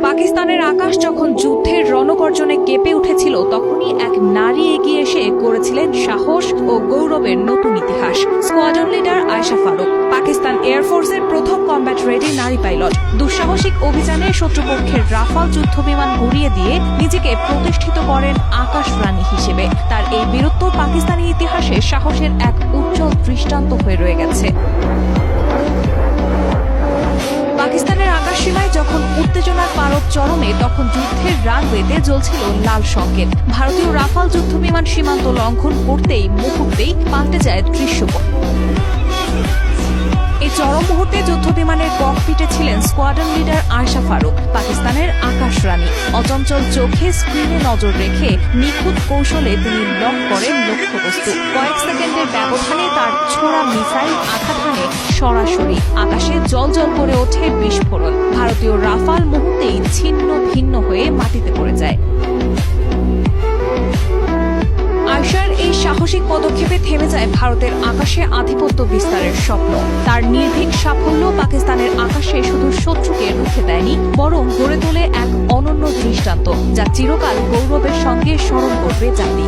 পাকিস্তানের আকাশ যখন যুদ্ধের রণগর্জনে কেঁপে উঠেছিল, তখনই এক নারী এগিয়ে এসে গড়েছিলেন সাহস ও গৌরবের নতুন ইতিহাস। স্কোয়াড্রন লিডার আয়েশা ফারুক, পাকিস্তান এয়ারফোর্সের প্রথম কমব্যাট রেডি নারী পাইলট। দুঃসাহসিক অভিযানে শত্রুপক্ষের রাফাল যুদ্ধবিমান গুড়িয়ে দিয়ে নিজেকে প্রতিষ্ঠিত করেন আকাশ রানী হিসেবে। তার এই বীরত্ব পাকিস্তানি ইতিহাসে সাহসের এক উজ্জ্বল দৃষ্টান্ত হয়ে রয়ে গেছে। পাকিস্তানের আকাশ সীমায় যখন উত্তেজনার পারদ চরমে, তখন যুদ্ধের রানওয়েতে জ্বলছিল লাল সংকেত। ভারতীয় রাফাল যুদ্ধবিমান সীমান্ত লঙ্ঘন করতেই মুহূর্তেই পাল্টে যায় দৃশ্যপট। এই চরম মুহূর্তে যুদ্ধবিমানের ককপিটে ছিলেন স্কোয়াড্রন লিডার আয়েশা ফারুক, পাকিস্তানের আকাশ রানী। অচঞ্চল চোখে স্ক্রিনে নজর রেখে নিখুঁত কৌশলে তিনি লক করেন লক্ষ্যবস্তু। কয়েক সেকেন্ডের ব্যবধানে তার ছোড়া মিসাইল আঘাত হানে সরাসরি। আকাশে জ্বলজ্বল করে ওঠে বিস্ফোরণ। ভারতীয় রাফাল মুহূর্তেই ছিন্ন ভিন্ন হয়ে মাটিতে পড়ে যায়। আয়েশার এই সাহসিক পদক্ষেপে থেমে যায় ভারতের আকাশে আধিপত্য বিস্তারের স্বপ্ন। তার নির্ভীক সাফল্য পাকিস্তানের আকাশে শুধু শত্রুকে রুখে দেয়নি, বরং গড়ে তোলে এক অনন্য দৃষ্টান্ত, যা চিরকাল গৌরবের সঙ্গে স্মরণ করবে জাতি।